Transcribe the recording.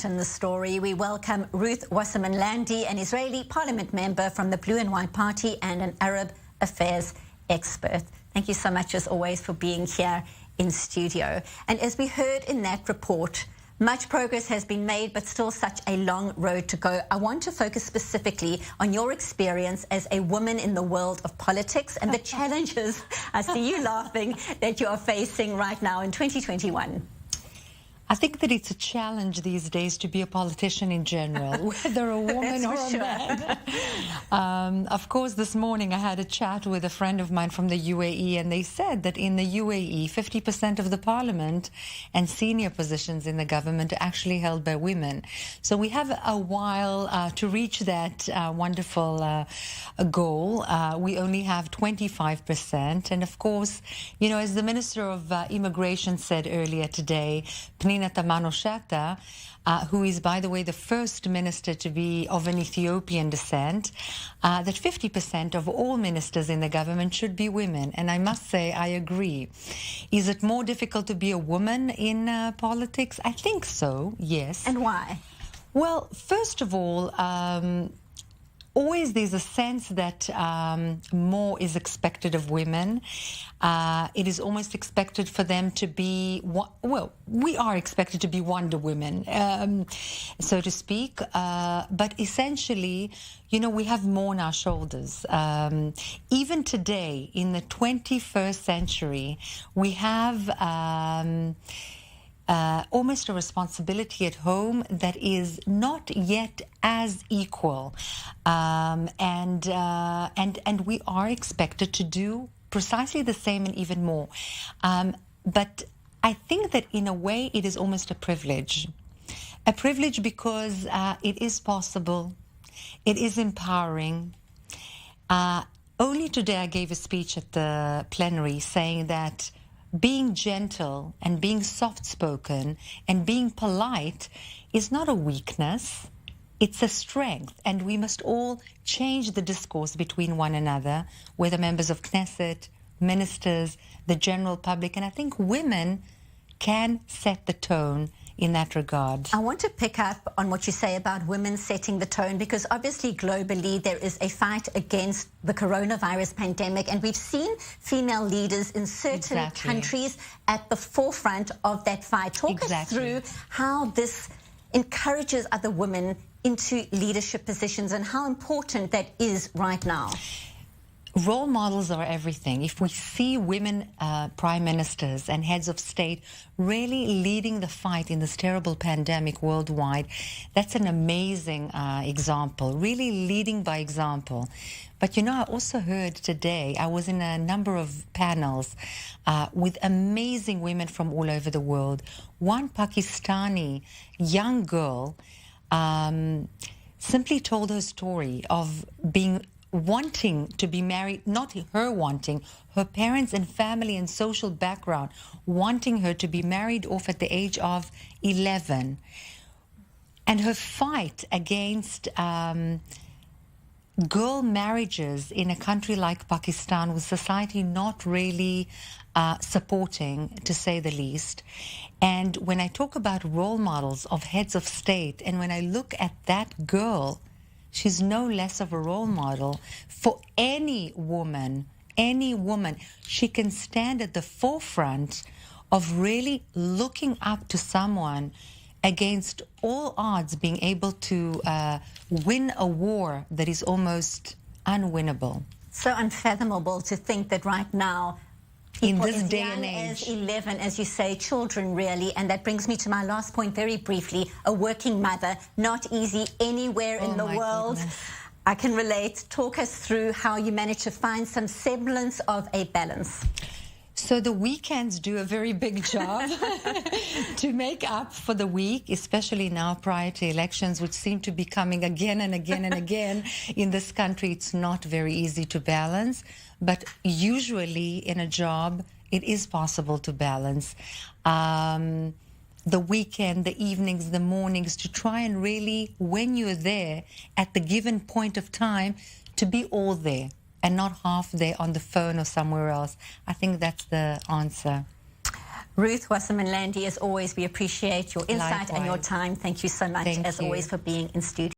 In the story, we welcome Ruth Wasserman-Landi, an Israeli parliament member from the Blue and White Party and an Arab affairs expert. Thank you so much, as always, for being here in studio. And as we heard in that report, much progress has been made, but still such a long road to go. I want to focus specifically on your experience as a woman in the world of politics and the challenges, I see you laughing, that you are facing right now in 2021. I think that it's a challenge these days to be a politician in general, whether a woman or a man. Of course, this morning I had a chat with a friend of mine from the UAE, and they said that in the UAE, 50% of the parliament and senior positions in the government are actually held by women. So we have a while to reach that wonderful goal. We only have 25%. And of course, you know, as the Minister of Immigration said earlier today, Tamano-Shata, who is, by the way, the first minister to be of an Ethiopian descent, that 50% of all ministers in the government should be women. And I must say, I agree. Is it more difficult to be a woman in politics? I think so, yes. And why? Well, first of all, always there's a sense that more is expected of women. It is almost expected for them to be, well, we are expected to be Wonder Women, so to speak. But essentially, you know, we have more on our shoulders. Even today, in the 21st century, we have almost a responsibility at home that is not yet as equal, and we are expected to do precisely the same and even more. But I think that in a way it is almost a privilege because it is possible, it is empowering. Only today I gave a speech at the plenary saying that being gentle and being soft-spoken and being polite is not a weakness, it's a strength. And we must all change the discourse between one another, whether members of Knesset, ministers, the general public. And I think women can set the tone in that regard. I want to pick up on what you say about women setting the tone, because obviously globally there is a fight against the coronavirus pandemic, and we've seen female leaders in certain countries at the forefront of that fight. Talk us through how this encourages other women into leadership positions and how important that is right now. Role models are everything. If we see women prime ministers and heads of state really leading the fight in this terrible pandemic worldwide, that's an amazing example, really leading by example. But, you know, I also heard today, I was in a number of panels with amazing women from all over the world. One Pakistani young girl simply told her story of wanting to be married, not her wanting, her parents and family and social background wanting her to be married off at the age of 11. And her fight against girl marriages in a country like Pakistan, with society not really supporting, to say the least. And when I talk about role models of heads of state, and when I look at that girl, she's no less of a role model for any woman. Any woman. She can stand at the forefront of really looking up to someone against all odds, being able to win a war that is almost unwinnable. So unfathomable to think that right now, in this day and age, as 11, as you say, children really. And that brings me to my last point very briefly. A working mother, not easy anywhere in the world. Goodness. I can relate. Talk us through how you manage to find some semblance of a balance. So the weekends do a very big job to make up for the week, especially now prior to elections, which seem to be coming again and again and again in this country. It's not very easy to balance, but usually in a job, it is possible to balance. The weekend, the evenings, the mornings, to try and really, when you're there at the given point of time, to be all there and not half there on the phone or somewhere else. I think that's the answer. Ruth Wasserman-Landy, as always, we appreciate your insight and your Likewise. time. Thank you so much, Thank as you. always, for being in studio.